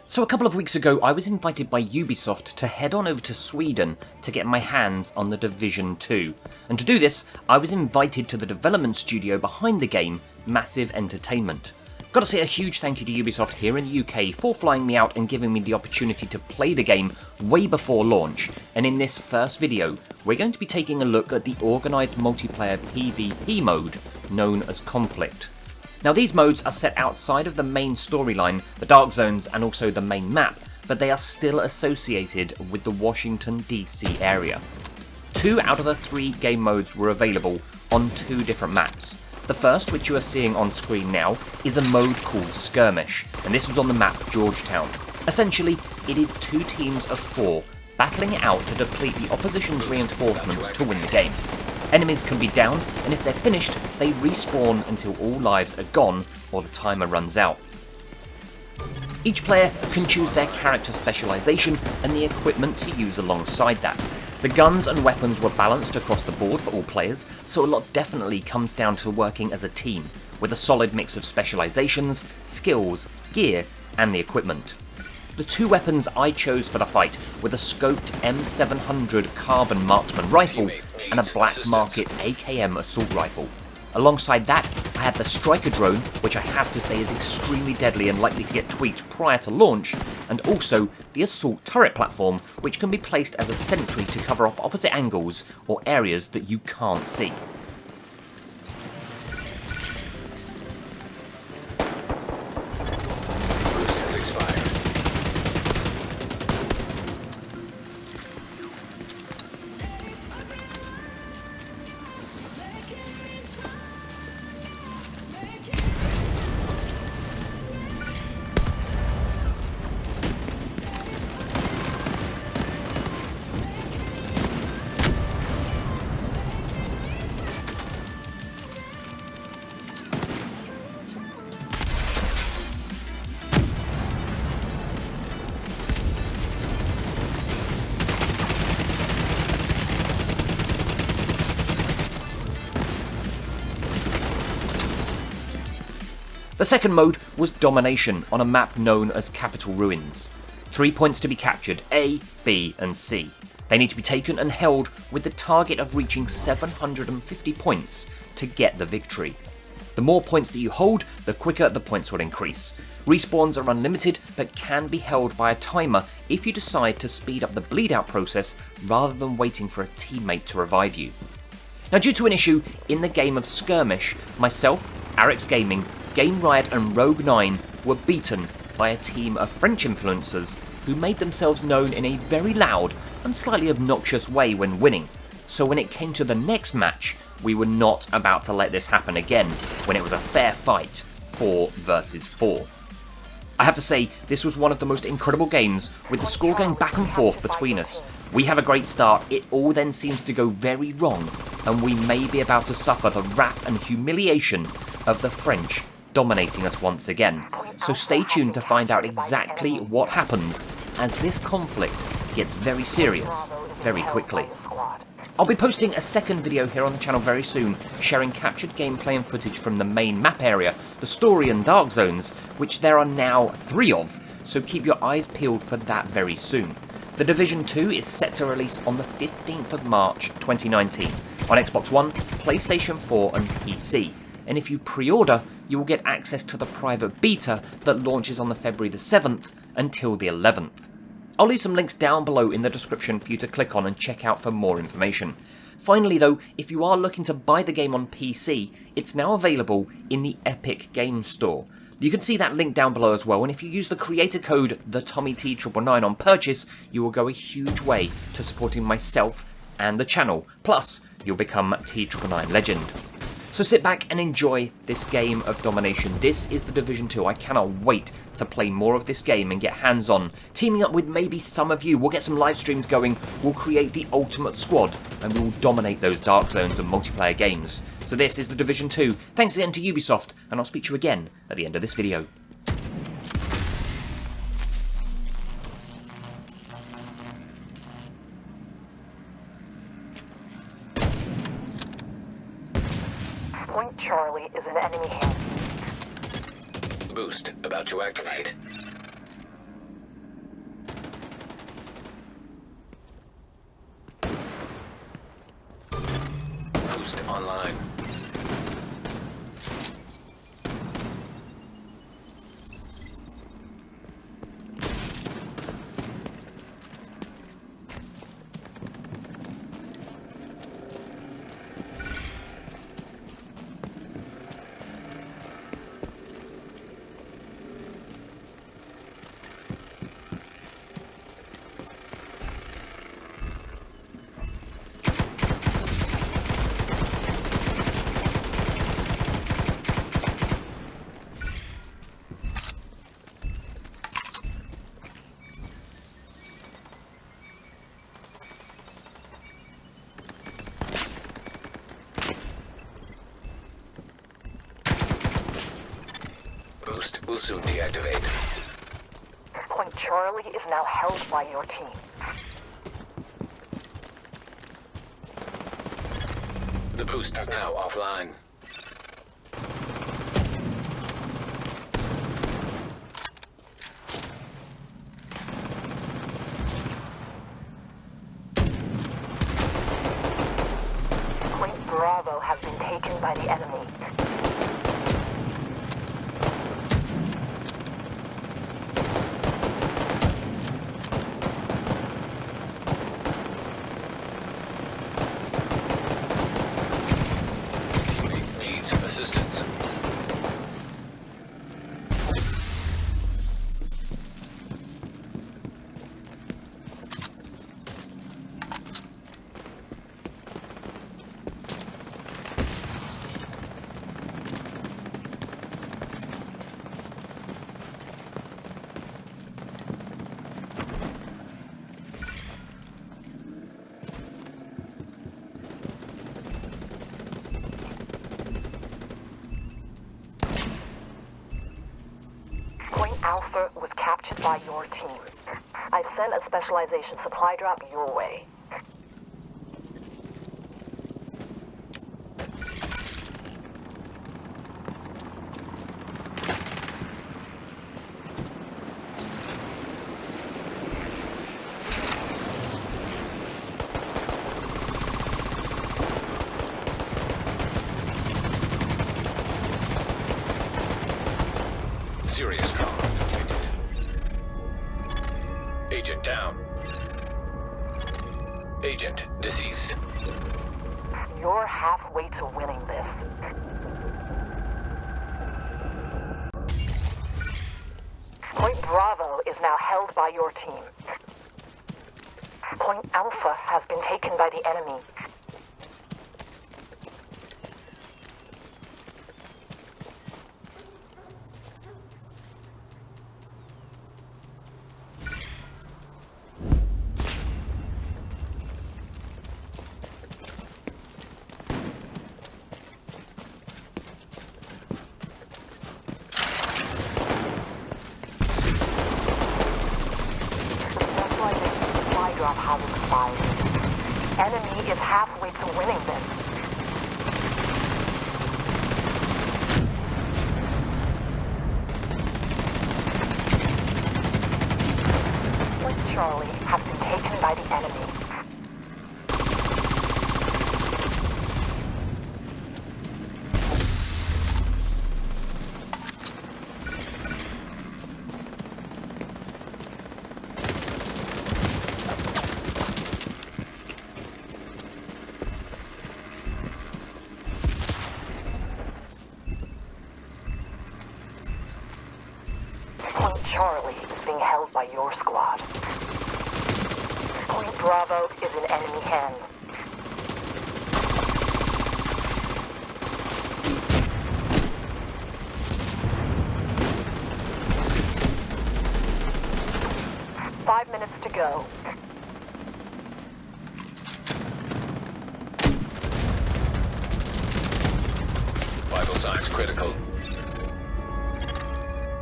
So a couple of weeks ago I was invited by Ubisoft to head on over to Sweden to get my hands on The Division 2. And to do this, I was invited to the development studio behind the game, Massive Entertainment. Got to say a huge thank you to Ubisoft here in the UK for flying me out and giving me the opportunity to play the game way before launch. And in this first video, we're going to be taking a look at the organised multiplayer PvP mode, known as Conflict. Now these modes are set outside of the main storyline, the Dark Zones and also the main map, but they are still associated with the Washington DC area. 2 out of the 3 game modes were available on 2 different maps. The first, which you are seeing on screen now, is a mode called Skirmish, and this was on the map Georgetown. Essentially, it is 2 teams of 4 battling it out to deplete the opposition's reinforcements to win the game. Enemies can be down, and if they're finished, they respawn until all lives are gone or the timer runs out. Each player can choose their character specialisation and the equipment to use alongside that. The guns and weapons were balanced across the board for all players, so a lot definitely comes down to working as a team, with a solid mix of specialisations, skills, gear, and the equipment. The 2 weapons I chose for the fight were the scoped M700 Carbon Marksman Rifle and a Black Market AKM Assault Rifle. Alongside that, I had the Striker Drone, which I have to say is extremely deadly and likely to get tweaked prior to launch, and also the Assault Turret Platform, which can be placed as a sentry to cover up opposite angles or areas that you can't see. Boost has expired. The second mode was Domination on a map known as Capital Ruins. 3 points to be captured, A, B and C. They need to be taken and held with the target of reaching 750 points to get the victory. The more points that you hold, the quicker the points will increase. Respawns are unlimited but can be held by a timer if you decide to speed up the bleed out process rather than waiting for a teammate to revive you. Now due to an issue in the game of Skirmish, myself, Arix Gaming, Game Riot and Rogue 9 were beaten by a team of French influencers who made themselves known in a very loud and slightly obnoxious way when winning. So when it came to the next match, we were not about to let this happen again when it was a fair fight, 4 versus 4. I have to say, this was one of the most incredible games, with the score going back and forth between us. We have a great start, it all then seems to go very wrong, and we may be about to suffer the wrath and humiliation of the French dominating us once again. So stay tuned to find out exactly what happens as this conflict gets very serious very quickly. I'll be posting a second video here on the channel very soon, sharing captured gameplay and footage from the main map area, the story and Dark Zones, which there are now 3 of, so keep your eyes peeled for that very soon. The Division 2 is set to release on the 15th of March 2019 on Xbox One, PlayStation 4 and PC, and if you pre-order, you will get access to the private beta that launches on the February the 7th until the 11th. I'll leave some links down below in the description for you to click on and check out for more information. Finally though, if you are looking to buy the game on PC, it's now available in the Epic Games Store. You can see that link down below as well, and if you use the creator code TheTommyT999 on purchase, you will go a huge way to supporting myself and the channel. Plus, you'll become T999 Legend. So sit back and enjoy this game of Domination. This is The Division 2. I cannot wait to play more of this game and get hands-on. Teaming up with maybe some of you. We'll get some live streams going. We'll create the ultimate squad and we will dominate those Dark Zones and multiplayer games. So this is The Division 2. Thanks again to Ubisoft, and I'll speak to you again at the end of this video. Point Charlie is in enemy hands. Boost about to activate. online. Boost will soon deactivate. Point Charlie is now held by your team. The boost is now offline. Point Bravo has been taken by the enemy. Assistance. Point Alpha was captured by your team. I've sent a specialization supply drop your way. Serious trauma detected. Agent down. Agent deceased. You're halfway to winning this. Point Bravo is now held by your team. Point Alpha has been taken by the enemy. Drop has expired. Enemy is halfway to winning this. Point Charlie has been taken by the enemy. Point Charlie is being held by your squad. Point Bravo is in enemy hands. Five minutes to go. Vital signs critical.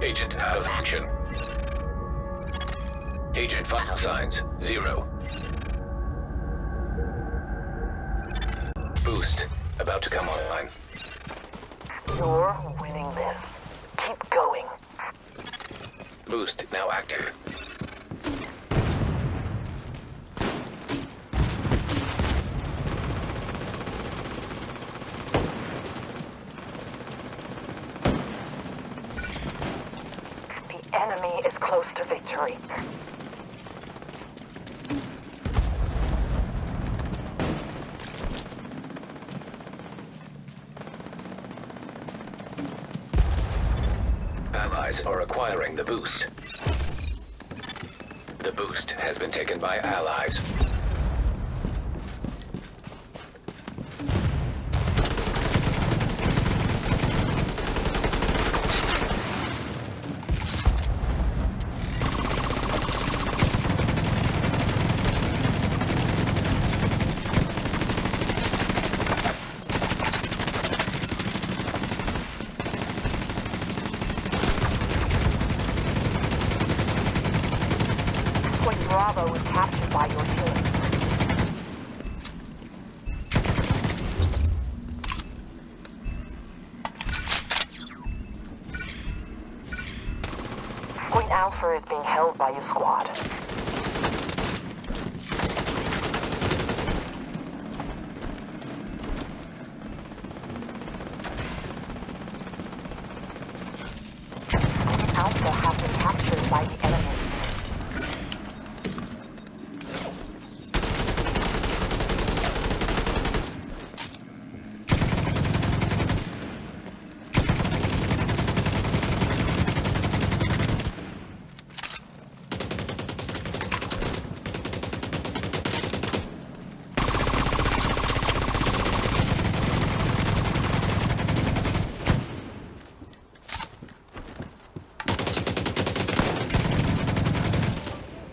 Agent out of action. Agent vital signs 0. Boost about to come online. You're winning this. Keep going. Boost now active. enemy is close to victory. Allies are acquiring the boost. The boost has been taken by allies. Point Bravo was captured by your team. Point Alpha is being held by your squad. Point Alpha has been captured by the enemy.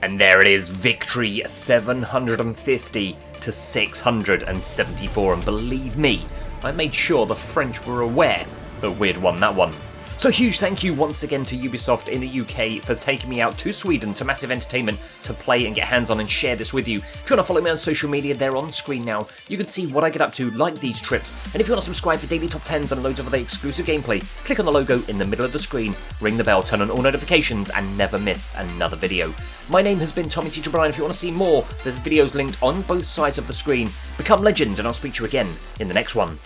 And there it is, victory 750 to 674, and believe me, I made sure the French were aware that we'd won that one. So huge thank you once again to Ubisoft in the UK for taking me out to Sweden to Massive Entertainment to play and get hands on and share this with you. If you want to follow me on social media, they're on screen now. You can see what I get up to, like these trips, and if you want to subscribe for daily top 10s and loads of other exclusive gameplay, click on the logo in the middle of the screen, ring the bell, turn on all notifications, and never miss another video. My name has been Tommy Teacher Brian. If you want to see more, there's videos linked on both sides of the screen. Become legend, and I'll speak to you again in the next one.